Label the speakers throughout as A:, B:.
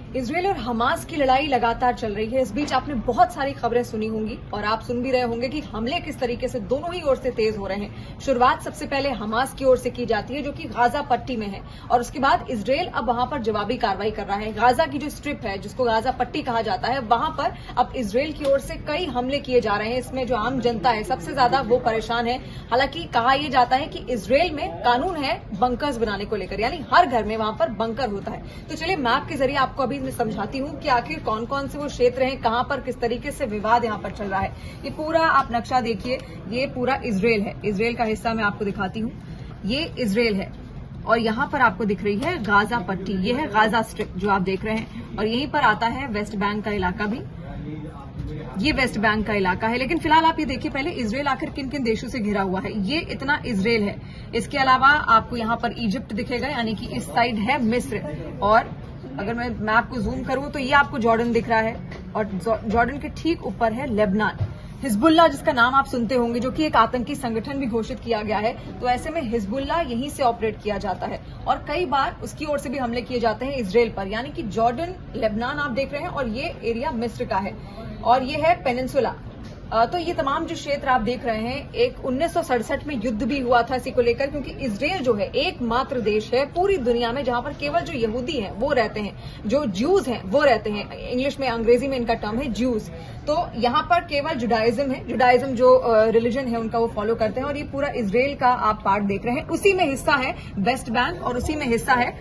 A: Israel और Hamas की लड़ाई लगातार चल रही है। इस बीच आपने बहुत सारी खबरें सुनी होंगी और आप सुन भी रहे होंगे कि हमले किस तरीके से दोनों ही ओर से तेज हो रहे हैं। शुरुआत सबसे पहले हमास की ओर से की जाती है जो कि गाजा पट्टी में है और उसके बाद इसराइल अब वहां पर जवाबी कार्रवाई कर रहा है। गाजा की जो स्ट्रिप है जिसको गाजा पट्टी कहा जाता है वहां पर अब इसराइल की ओर से कई हमले किए जा रहे हैं। इसमें जो आम जनता है सबसे ज्यादा वो परेशान है। हालांकि कहा यह जाता है कि इसराइल में कानून है बंकर्स बनाने को लेकर, यानी हर घर में वहां पर बंकर होता है। तो चलिए मैप के जरिए आपको अभी मैं समझाती हूँ कि आखिर कौन कौन से वो क्षेत्र हैं, कहां पर किस तरीके से विवाद यहां पर चल रहा है। ये पूरा आप नक्शा देखिए, ये पूरा इसराइल है। इसराइल का हिस्सा मैं आपको दिखाती हूँ, ये इसराइल है और यहां पर आपको दिख रही है गाजा पट्टी, ये है गाजा स्ट्रिप जो आप देख रहे हैं और यहीं पर आता है वेस्ट बैंक का इलाका भी, ये वेस्ट बैंक का इलाका है। लेकिन फिलहाल आप ये देखिए पहले इसराइल आखिर किन किन देशों से घिरा हुआ है। ये इतना इसराइल है, इसके अलावा आपको यहां पर इजिप्ट दिखेगा, यानी कि इस साइड है मिस्र, और अगर मैं मैप को जूम करूं तो ये आपको जॉर्डन दिख रहा है और जॉर्डन के ठीक ऊपर है लेबनान। हिजबुल्ला जिसका नाम आप सुनते होंगे, जो कि एक आतंकी संगठन भी घोषित किया गया है। तो ऐसे में हिजबुल्ला यहीं से ऑपरेट किया जाता है और कई बार उसकी ओर से भी हमले किए जाते हैं इसराइल पर, यानी कि जॉर्डन, लेबनान आप देख रहे हैं और ये एरिया मिस्र का है और ये है पेनिनसुला। तो ये तमाम जो क्षेत्र आप देख रहे हैं, एक 1967 में युद्ध भी हुआ था इसी को लेकर, क्योंकि इसराइल जो है एकमात्र देश है पूरी दुनिया में जहां पर केवल जो यहूदी हैं वो रहते हैं, जो ज्यूज हैं वो रहते हैं। इंग्लिश में, अंग्रेजी में इनका टर्म है ज्यूज। तो यहां पर केवल जुडाइज्म है, जुडाइज्म जो रिलीजन है उनका वो फॉलो करते हैं और ये पूरा इसराइल का आप पार्ट देख रहे हैं। उसी में हिस्सा है वेस्ट बैंक और उसी में हिस्सा है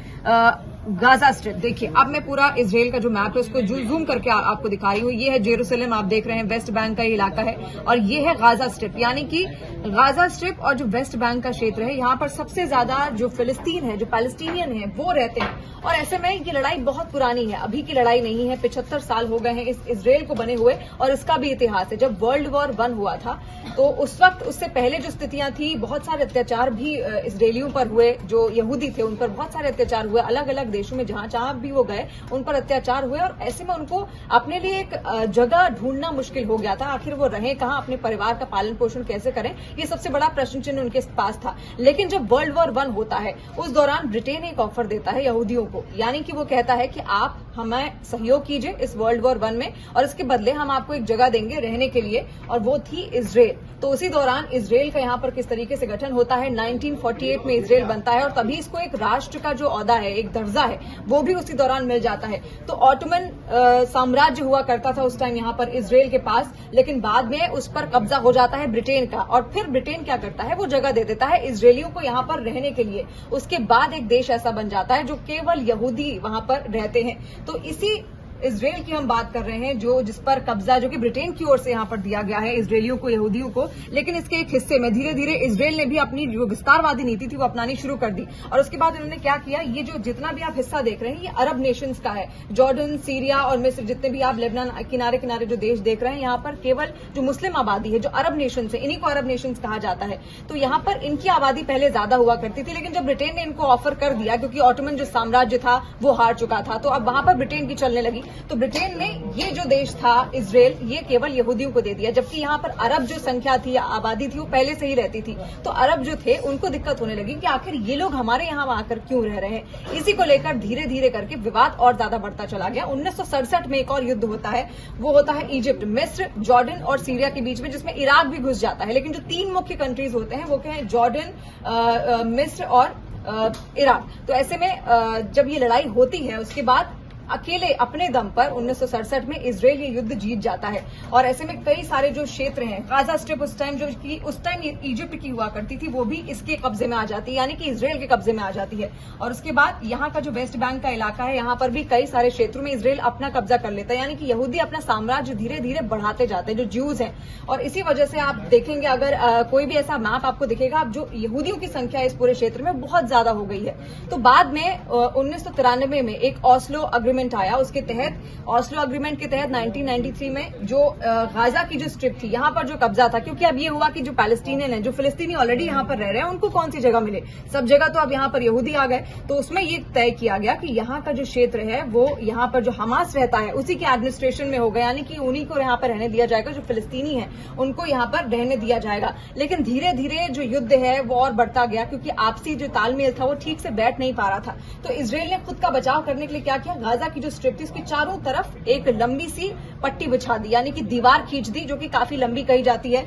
A: गाजा स्ट्रिप। देखिए अब मैं पूरा इसराइल का जो मैप है उसको जूम करके आपको दिखा रही हूँ। ये है जेरूसलम, आप देख रहे हैं वेस्ट बैंक का इलाका है और ये है गाजा स्ट्रिप, यानी कि गाजा स्ट्रिप और जो वेस्ट बैंक का क्षेत्र है यहाँ पर सबसे ज्यादा जो फिलिस्तीन है, जो पैलेस्टीनियन है वो रहते हैं। और ऐसे में ये लड़ाई बहुत पुरानी है, अभी की लड़ाई नहीं है। 75 साल हो गए हैं इस इसराइल को बने हुए और इसका भी इतिहास है। जब वर्ल्ड वॉर 1 हुआ था तो उस वक्त, उससे पहले जो स्थितियां थी, बहुत सारे अत्याचार भी इसराइलियों पर हुए। जो यहूदी थे उन पर बहुत सारे अत्याचार हुए, अलग अलग देशों में जहां भी वो गए उन पर अत्याचार हुए और ऐसे में उनको अपने लिए एक जगह ढूंढना मुश्किल हो गया था। आखिर वो रहे कहां, अपने परिवार का पालन पोषण कैसे करें, ये सबसे बड़ा प्रश्न चिन्ह उनके पास था। लेकिन जब वर्ल्ड वॉर 1 होता है उस दौरान ब्रिटेन एक ऑफर देता है यहूदियों को, यानी कि वो कहता है कि आप हमें सहयोग कीजिए इस वर्ल्ड वॉर 1 में और इसके बदले हम आपको एक जगह देंगे रहने के लिए, और वो थी इसराइल। तो उसी दौरान इसराइल का यहाँ पर किस तरीके से गठन होता है, 1948 में इसराइल बनता है और तभी इसको एक राष्ट्र का जो ओहदा है, एक दर्जा है, वो भी उसी दौरान मिल जाता है। तो ऑटोमन साम्राज्य हुआ करता था उस टाइम यहाँ पर इसराइल के पास, लेकिन बाद में उस पर कब्जा हो जाता है ब्रिटेन का और फिर ब्रिटेन क्या करता है, वो जगह दे देता है इसराइलियों को यहाँ पर रहने के लिए। उसके बाद एक देश ऐसा बन जाता है जो केवल यहूदी वहां पर रहते हैं। तो इसी इसराइल की हम बात कर रहे हैं जो जिस पर कब्जा, जो कि ब्रिटेन की ओर से यहाँ पर दिया गया है इसराइलियों को, यहूदियों को। लेकिन इसके एक हिस्से में धीरे धीरे इसराइल ने भी अपनी जो विस्तारवादी नीति थी वो अपनानी शुरू कर दी और उसके बाद उन्होंने क्या किया, ये जो जितना भी आप हिस्सा देख रहे हैं ये अरब नेशंस का है। जॉर्डन, सीरिया और मिस्र, जितने भी आप लेबनान किनारे किनारे जो देश देख रहे हैं, यहाँ पर केवल जो मुस्लिम आबादी है, जो अरब नेशंस है, इन्हीं को अरब नेशंस कहा जाता है। तो यहाँ पर इनकी आबादी पहले ज्यादा हुआ करती थी, लेकिन जब ब्रिटेन ने इनको ऑफर कर दिया, क्योंकि ऑटोमन जो साम्राज्य था वो हार चुका था, तो अब वहां पर ब्रिटेन की चलने लगी। तो ब्रिटेन ने ये जो देश था इसराइल, ये केवल यहूदियों को दे दिया, जबकि यहाँ पर अरब जो संख्या थी, आबादी थी, वो पहले से ही रहती थी। तो अरब जो थे उनको दिक्कत होने लगी कि आखिर ये लोग हमारे यहाँ आकर क्यों रह रहे हैं। इसी को लेकर धीरे धीरे करके विवाद और ज्यादा बढ़ता चला गया। 1967 में एक और युद्ध होता है, वो होता है इजिप्ट, मिस्र, जॉर्डन और सीरिया के बीच में, जिसमें इराक भी घुस जाता है। लेकिन जो 3 मुख्य कंट्रीज होते हैं वो क्या है, जॉर्डन, मिस्र और इराक। तो ऐसे में जब ये लड़ाई होती है उसके बाद अकेले अपने दम पर 1967 में इसराइल ये युद्ध जीत जाता है और ऐसे में कई सारे जो क्षेत्र हैं, गाजा स्ट्रिप उस टाइम जो कि उस टाइम इजिप्ट की हुआ करती थी, वो भी इसके कब्जे में आ जाती है, यानी कि इसराइल के कब्जे में आ जाती है। और उसके बाद यहाँ का जो वेस्ट बैंक का इलाका है, यहाँ पर भी कई सारे क्षेत्रों में इसराइल अपना कब्जा कर लेता है, यानी कि यहूदी अपना साम्राज्य धीरे धीरे बढ़ाते जाते हैं, जो ज्यूज हैं। और इसी वजह से आप देखेंगे, अगर कोई भी ऐसा मैप आपको दिखेगा, आप जो यहूदियों की संख्या इस पूरे क्षेत्र में बहुत ज्यादा हो गई है। तो बाद में 1993 में एक ऑस्लो अग्रीमेंट आया, उसके तहत, ऑस्लो अग्रीमेंट के तहत 1993 में जो गाजा की जो स्ट्रिप थी, यहाँ पर जो कब्जा था, क्योंकि अब ये हुआ कि जो पैलेस्टीनियन है, जो फिलिस्तीनी ऑलरेडी यहाँ पर रह रहे हैं, उनको कौन सी जगह मिले, सब जगह तो अब यहाँ पर यहूदी आ गए। तो उसमें ये तय किया गया कि यहाँ का जो क्षेत्र है वो यहाँ पर जो हमास रहता है उसी के एडमिनिस्ट्रेशन में होगा, यानी कि उन्हीं को यहाँ पर रहने दिया जाएगा, जो फिलिस्तीनी है उनको यहाँ पर रहने दिया जाएगा। लेकिन धीरे धीरे जो युद्ध है वो और बढ़ता गया, क्योंकि आपसी जो तालमेल था वो ठीक से बैठ नहीं पा रहा था। तो इसराइल ने खुद का बचाव करने के लिए क्या किया, गाजा गाजा की जो स्ट्रिप थी उसकी चारों तरफ एक लंबी सी पट्टी बिछा दी, यानी कि दीवार खींच दी, जो कि काफी लंबी कही जाती है।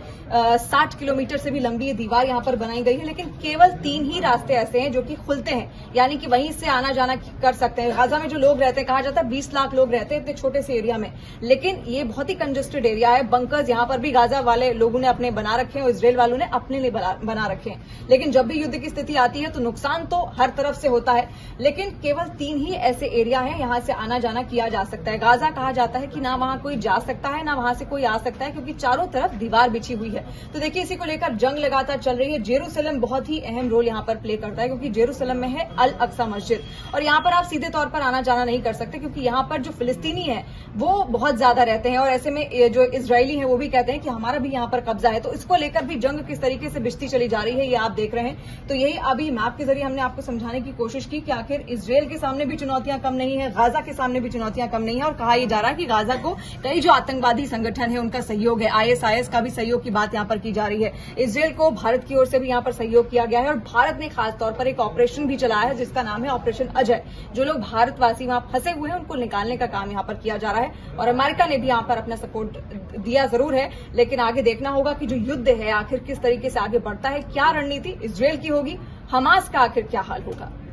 A: 60 किलोमीटर से भी लंबी ये दीवार यहां पर बनाई गई है। लेकिन केवल 3 ही रास्ते ऐसे हैं जो कि खुलते हैं, यानी कि वहीं से आना जाना कर सकते हैं। गाजा में जो लोग रहते हैं, कहा जाता है 20 लाख लोग रहते हैं इतने छोटे से एरिया में, लेकिन ये बहुत ही कंजेस्टेड एरिया है। बंकर्स यहां पर भी गाजा वाले लोगों ने अपने बना रखे हैं और इसराइल वालों ने अपने लिए बना रखे हैं। लेकिन जब भी युद्ध की स्थिति आती है तो नुकसान तो हर तरफ से होता है, लेकिन केवल 3 ही ऐसे एरिया हैं यहां से आना जाना किया जा सकता है। गाजा कहा जाता है कि ना वहां कोई जा सकता है ना वहां से कोई आ सकता है, क्योंकि चारों तरफ दीवार बिछी हुई है। तो देखिए, इसी को लेकर जंग लगातार चल रही है। जेरूसलम बहुत ही अहम रोल यहां पर प्ले करता है, क्योंकि जेरूसलम में है अल अक्सा मस्जिद, और यहां पर आप सीधे तौर पर आना जाना नहीं कर सकते, क्योंकि यहां पर जो फिलिस्तीनी है वो बहुत ज्यादा रहते हैं, और ऐसे में जो इजरायली है वो भी कहते हैं कि हमारा भी यहां पर कब्जा है। तो इसको लेकर भी जंग किस तरीके से बिछती चली जा रही है ये आप देख रहे हैं। तो यही अभी मैप के जरिए हमने आपको समझाने की कोशिश की कि आखिर इजरायल के सामने भी चुनौतियां कम नहीं है, गाजा के सामने भी चुनौतियां कम नहीं है, और कहा यह जा रहा है कि गाजा को कई जो आतंकवादी संगठन है उनका सहयोग है, आईएसआईएस का भी सहयोग की बात यहां पर की जा रही है। इजरायल को भारत की ओर से भी यहां पर सहयोग किया गया है, और भारत ने खासतौर पर एक ऑपरेशन भी चलाया है जिसका नाम है ऑपरेशन अजय। जो लोग भारतवासी वहां फंसे हुए हैं उनको निकालने का काम यहां पर किया जा रहा है, और अमेरिका ने भी यहां पर अपना सपोर्ट दिया जरूर है। लेकिन आगे देखना होगा कि जो युद्ध है आखिर किस तरीके से आगे बढ़ता है, क्या रणनीति इजरायल की होगी, हमास का आखिर क्या हाल होगा।